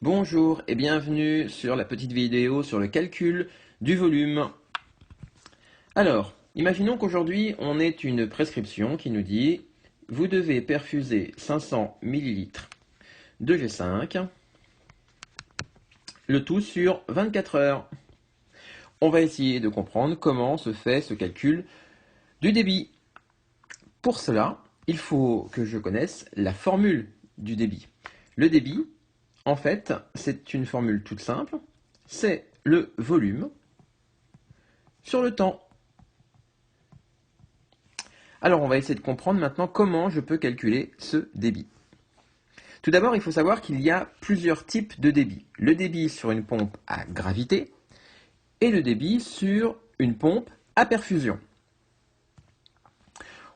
Bonjour et bienvenue sur la petite vidéo sur le calcul du volume. Alors, imaginons qu'aujourd'hui on ait une prescription qui nous dit vous devez perfuser 500 ml de G5, le tout sur 24 heures. On va essayer de comprendre comment se fait ce calcul du débit. Pour cela, il faut que je connaisse la formule du débit. Le débit, en fait, c'est une formule toute simple, c'est le volume sur le temps. Alors on va essayer de comprendre maintenant comment je peux calculer ce débit. Tout d'abord, il faut savoir qu'il y a plusieurs types de débit. Le débit sur une pompe à gravité et le débit sur une pompe à perfusion.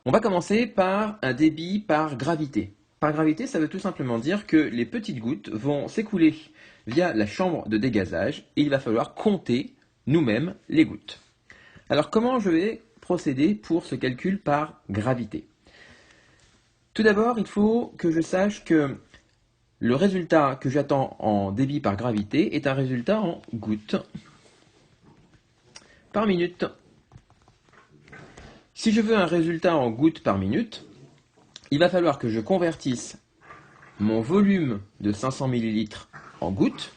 On va commencer par un débit par gravité. Par gravité, ça veut tout simplement dire que les petites gouttes vont s'écouler via la chambre de dégazage et il va falloir compter nous-mêmes les gouttes. Alors comment je vais procéder pour ce calcul par gravité? Tout d'abord, il faut que je sache que le résultat que j'attends en débit par gravité est un résultat en gouttes par minute. Si je veux un résultat en gouttes par minute, il va falloir que je convertisse mon volume de 500 ml en gouttes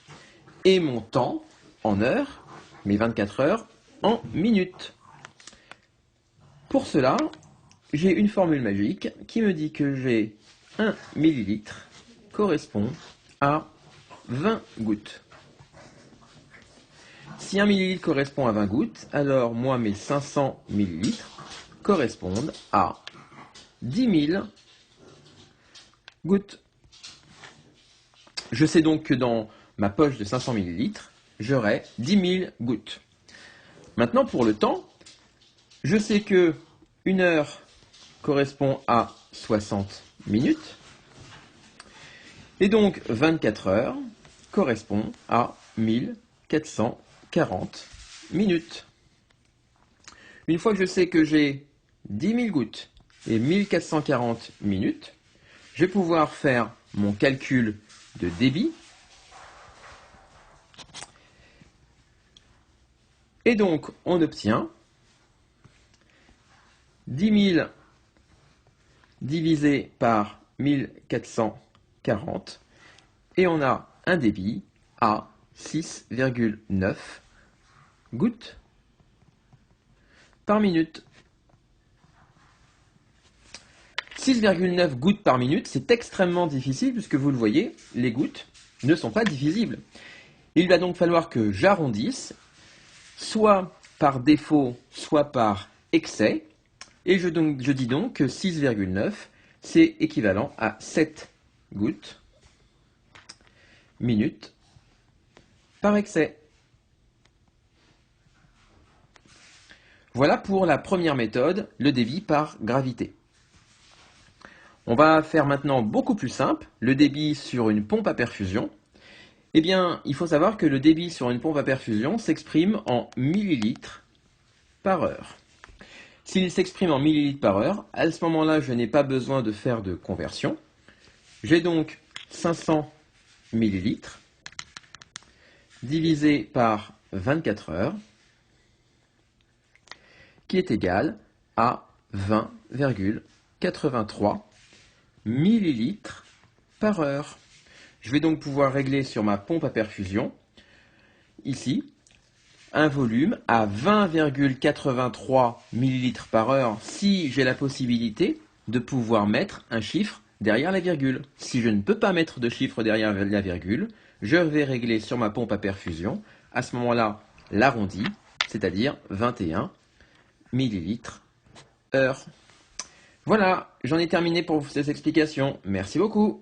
et mon temps en heures, mes 24 heures, en minutes. Pour cela, j'ai une formule magique qui me dit que j'ai 1 millilitre correspond à 20 gouttes. Si 1 millilitre correspond à 20 gouttes, alors moi mes 500 millilitres correspondent à 10 000 gouttes. Je sais donc que dans ma poche de 500 ml, j'aurai 10 000 gouttes. Maintenant, pour le temps, je sais que 1 heure correspond à 60 minutes. Et donc, 24 heures correspond à 1440 minutes. Une fois que je sais que j'ai 10 000 gouttes et 1440 minutes, je vais pouvoir faire mon calcul de débit. Et donc, on obtient 10 000 divisé par 1440 et on a un débit à 6,9 gouttes par minute. 6,9 gouttes par minute, c'est extrêmement difficile puisque vous le voyez, les gouttes ne sont pas divisibles. Il va donc falloir que j'arrondisse, soit par défaut, soit par excès, et je dis donc que 6,9, c'est équivalent à 7 gouttes minutes par excès. Voilà pour la première méthode, le débit par gravité. On va faire maintenant beaucoup plus simple, le débit sur une pompe à perfusion. Eh bien, il faut savoir que le débit sur une pompe à perfusion s'exprime en millilitres par heure. S'il s'exprime en millilitres par heure, à ce moment-là, je n'ai pas besoin de faire de conversion. J'ai donc 500 millilitres divisé par 24 heures, qui est égal à 20,83 millilitres par heure. Je vais donc pouvoir régler sur ma pompe à perfusion, ici, un volume à 20,83 millilitres par heure si j'ai la possibilité de pouvoir mettre un chiffre derrière la virgule. Si je ne peux pas mettre de chiffre derrière la virgule, je vais régler sur ma pompe à perfusion, à ce moment-là, l'arrondi, c'est-à-dire 21 millilitres heure. Voilà, j'en ai terminé pour ces explications. Merci beaucoup.